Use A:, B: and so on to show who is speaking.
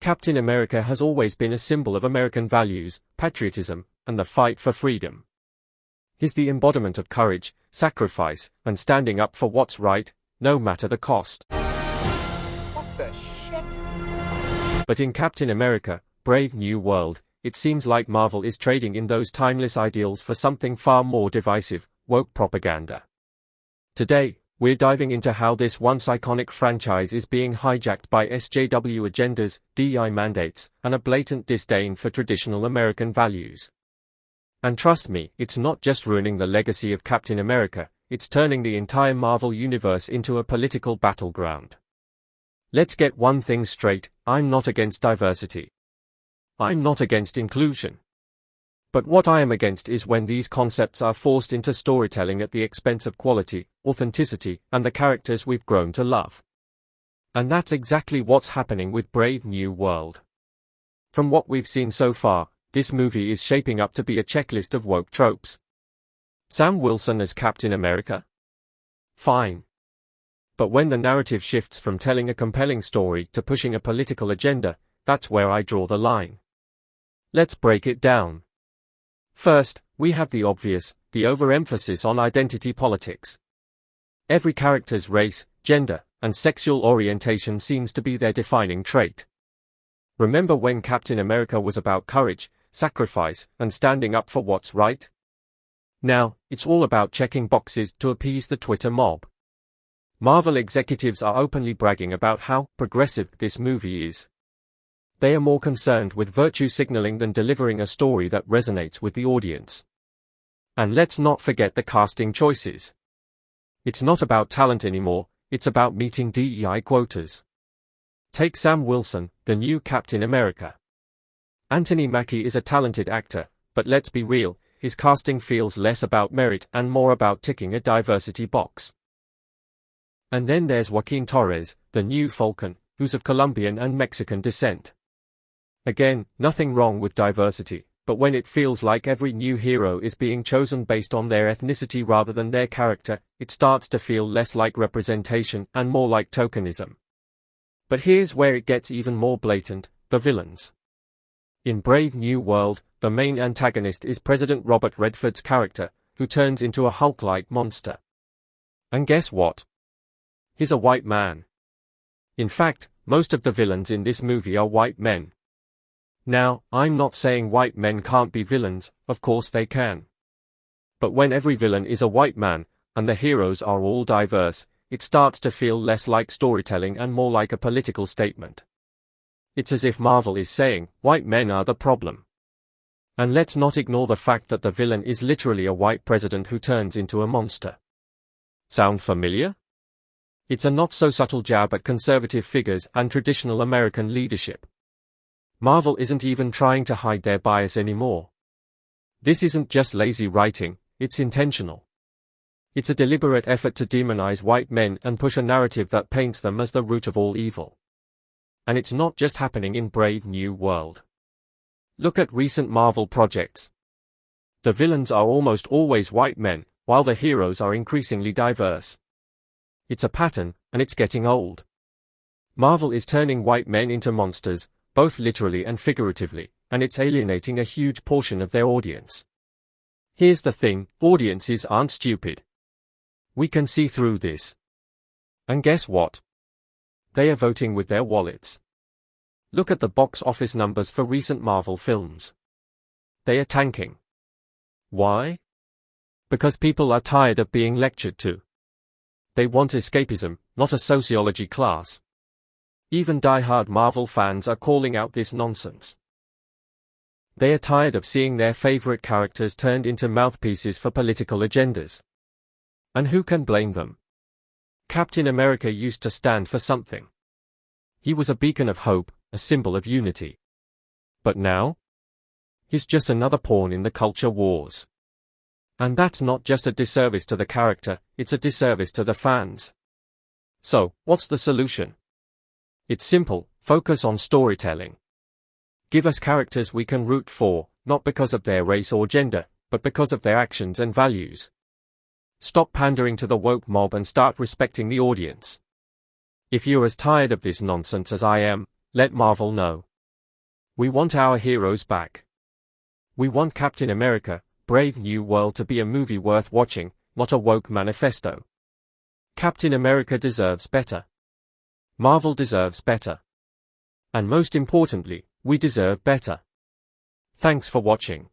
A: Captain America has always been a symbol of American values, patriotism, and the fight for freedom. He's the embodiment of courage, sacrifice, and standing up for what's right, no matter the cost.
B: What the shit?
A: But in Captain America, Brave New World, it seems like Marvel is trading in those timeless ideals for something far more divisive, woke propaganda. Today, we're diving into how this once iconic franchise is being hijacked by SJW agendas, DEI mandates, and a blatant disdain for traditional American values. And trust me, it's not just ruining the legacy of Captain America, it's turning the entire Marvel universe into a political battleground. Let's get one thing straight, I'm not against diversity. I'm not against inclusion. But what I am against is when these concepts are forced into storytelling at the expense of quality, authenticity, and the characters we've grown to love. And that's exactly what's happening with Brave New World. From what we've seen so far, this movie is shaping up to be a checklist of woke tropes. Sam Wilson as Captain America? Fine. But when the narrative shifts from telling a compelling story to pushing a political agenda, that's where I draw the line. Let's break it down. First, we have the obvious, the overemphasis on identity politics. Every character's race, gender, and sexual orientation seems to be their defining trait. Remember when Captain America was about courage, sacrifice, and standing up for what's right? Now, it's all about checking boxes to appease the Twitter mob. Marvel executives are openly bragging about how progressive this movie is. They are more concerned with virtue signaling than delivering a story that resonates with the audience. And let's not forget the casting choices. It's not about talent anymore, it's about meeting DEI quotas. Take Sam Wilson, the new Captain America. Anthony Mackie is a talented actor, but let's be real, his casting feels less about merit and more about ticking a diversity box. And then there's Joaquin Torres, the new Falcon, who's of Colombian and Mexican descent. Again, nothing wrong with diversity, but when it feels like every new hero is being chosen based on their ethnicity rather than their character, it starts to feel less like representation and more like tokenism. But here's where it gets even more blatant, the villains. In Brave New World, the main antagonist is President Robert Redford's character, who turns into a Hulk-like monster. And guess what? He's a white man. In fact, most of the villains in this movie are white men. Now, I'm not saying white men can't be villains, of course they can. But when every villain is a white man, and the heroes are all diverse, it starts to feel less like storytelling and more like a political statement. It's as if Marvel is saying, white men are the problem. And let's not ignore the fact that the villain is literally a white president who turns into a monster. Sound familiar? It's a not-so-subtle jab at conservative figures and traditional American leadership. Marvel isn't even trying to hide their bias anymore. This isn't just lazy writing, it's intentional. It's a deliberate effort to demonize white men and push a narrative that paints them as the root of all evil. And it's not just happening in Brave New World. Look at recent Marvel projects. The villains are almost always white men, while the heroes are increasingly diverse. It's a pattern, and it's getting old. Marvel is turning white men into monsters, both literally and figuratively, and it's alienating a huge portion of their audience. Here's the thing, audiences aren't stupid. We can see through this. And guess what? They are voting with their wallets. Look at the box office numbers for recent Marvel films. They are tanking. Why? Because people are tired of being lectured to. They want escapism, not a sociology class. Even die-hard Marvel fans are calling out this nonsense. They are tired of seeing their favorite characters turned into mouthpieces for political agendas. And who can blame them? Captain America used to stand for something. He was a beacon of hope, a symbol of unity. But now? He's just another pawn in the culture wars. And that's not just a disservice to the character, it's a disservice to the fans. So, what's the solution? It's simple, focus on storytelling. Give us characters we can root for, not because of their race or gender, but because of their actions and values. Stop pandering to the woke mob and start respecting the audience. If you're as tired of this nonsense as I am, let Marvel know. We want our heroes back. We want Captain America, Brave New World to be a movie worth watching, not a woke manifesto. Captain America deserves better. Marvel deserves better. And most importantly, we deserve better. Thanks for watching.